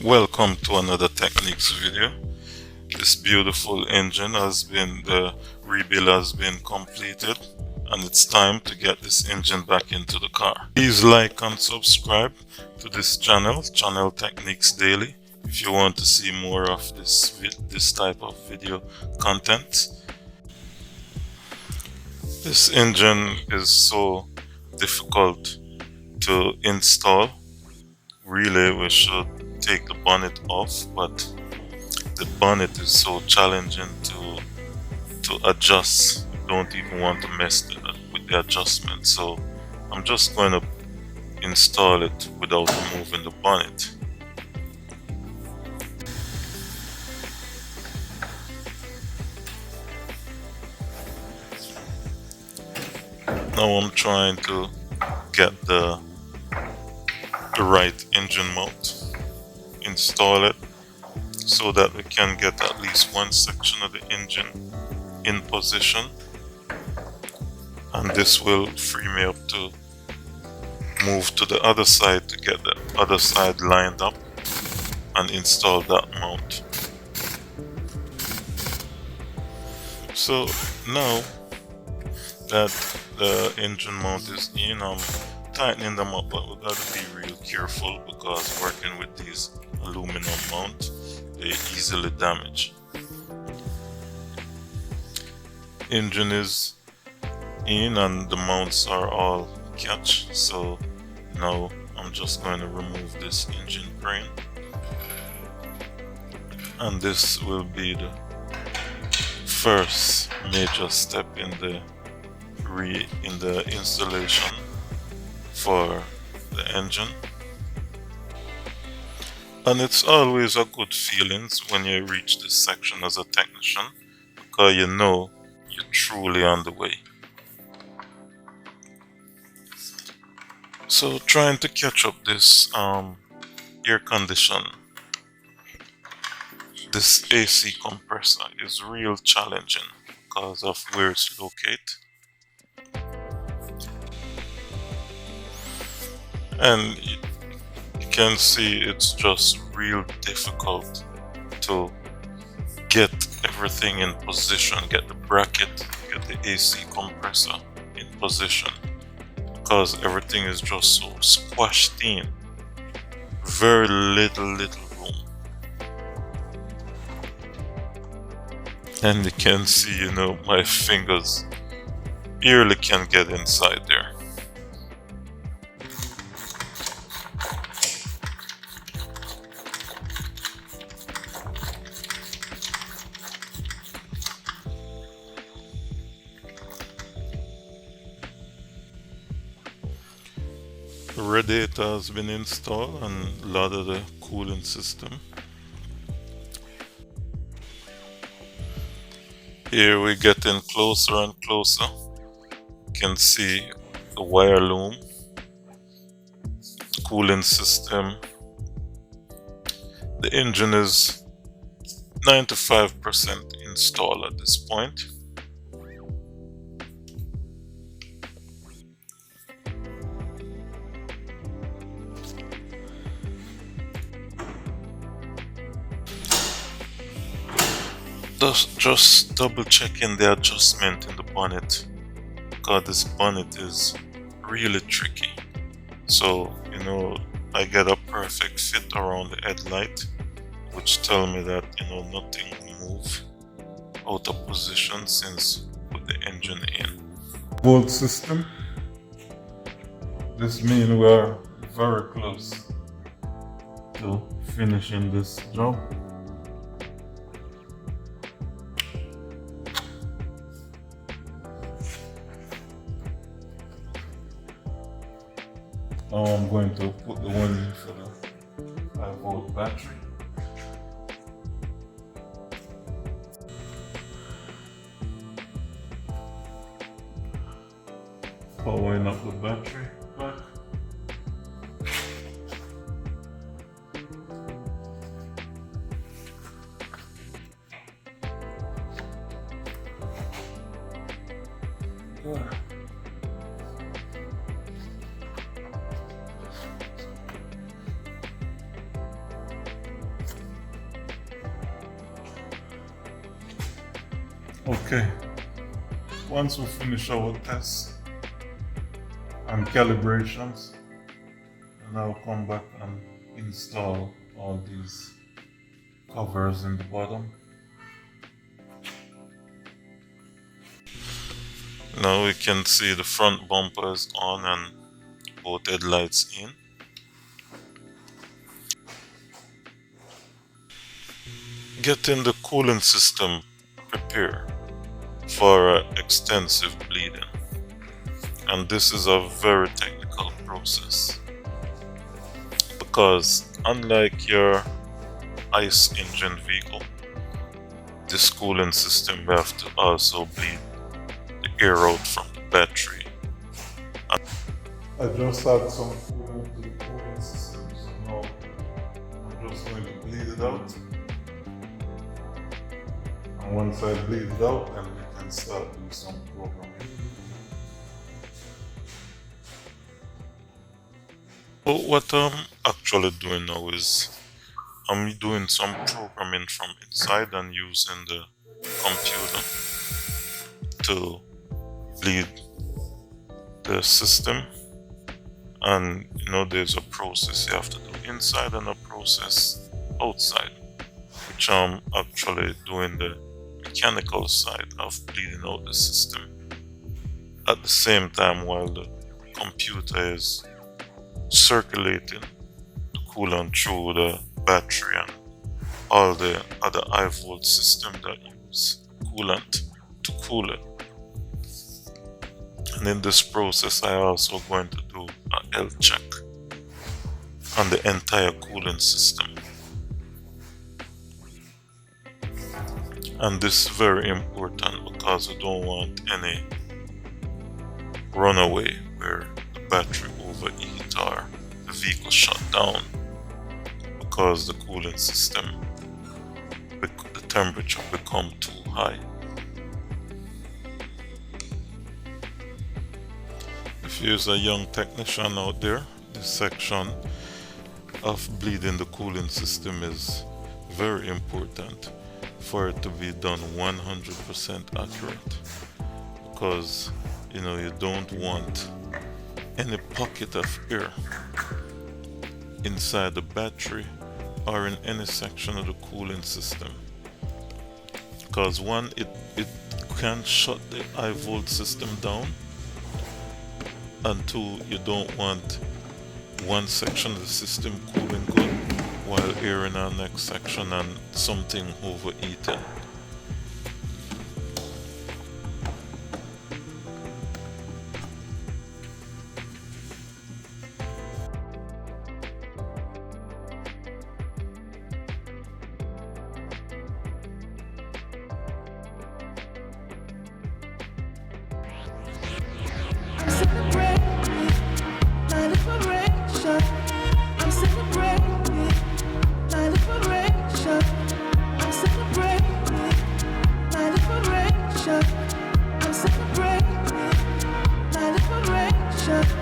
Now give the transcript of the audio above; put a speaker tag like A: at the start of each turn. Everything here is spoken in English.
A: Welcome to another Techniques video. This beautiful engine the rebuild has been completed, and it's time to get this engine back into the car. Please like and subscribe to this channel Techniques Daily, if you want to see more of this type of video content. This engine is so difficult to install. Really, we should take the bonnet off, but the bonnet is so challenging to adjust. You don't even want to mess with the adjustment, so I'm just going to install it without removing the bonnet. Now I'm trying to get the right engine mount, install it so that we can get at least one section of the engine in position, and this will free me up to move to the other side to get the other side lined up and install that mount. So now that the engine mount is in, I'm tightening them up, but we gotta be real careful because working with these aluminum mount, they easily damage. Engine is in and the mounts are all catch, so now I'm just going to remove this engine crane, and this will be the first major step in the installation for the engine. And it's always a good feeling when you reach this section as a technician, because you know you're truly on the way. So trying to catch up this air condition, this AC compressor is real challenging because of where it's located. And you can see it's just real difficult to get everything in position, get the bracket, get the AC compressor in position, because everything is just so squashed in. Very little room. And you can see, my fingers barely can get inside there. The radiator has been installed and a lot of the cooling system. Here we're getting closer and closer. You can see the wire loom, cooling system. The engine is 95% installed at this point. Just double checking the adjustment in the bonnet, because this bonnet is really tricky. So I get a perfect fit around the headlight, which tell me that nothing will move out of position since with the engine in. Bolt system. This means we are very close to finishing this job. Now I'm going to put the one in for the 5-volt battery. Powering up the battery back. There. Okay, once we finish our tests and calibrations, and I'll come back and install all these covers in the bottom. Now we can see the front bumper is on and both headlights in. Getting the cooling system prepared for extensive bleeding, and this is a very technical process because unlike your ICE engine vehicle, this cooling system we have to also bleed the air out from the battery. I just had some coolant to the cooling system, so now I'm just going to bleed it out. And once I bleed it out, then we can start doing some programming. So what I'm actually doing now is I'm doing some programming from inside and using the computer to bleed the system. And there's a process you have to do inside and a process outside, which I'm actually doing the mechanical side of bleeding out the system at the same time while the computer is circulating the coolant through the battery and all the other high volt system that use coolant to cool it. And in this process I also going to do a health check on the entire cooling system. And this is very important because we don't want any runaway where the battery overheat or the vehicle shut down because the cooling system, the temperature become too high. If you're a young technician out there, this section of bleeding the cooling system is very important for it to be done 100% accurate, because you don't want any pocket of air inside the battery or in any section of the cooling system, because one, it can shut the high volt system down, and two, you don't want one section of the system cooling good while air in our next section and something overheating.
B: I'm celebrating my liberation.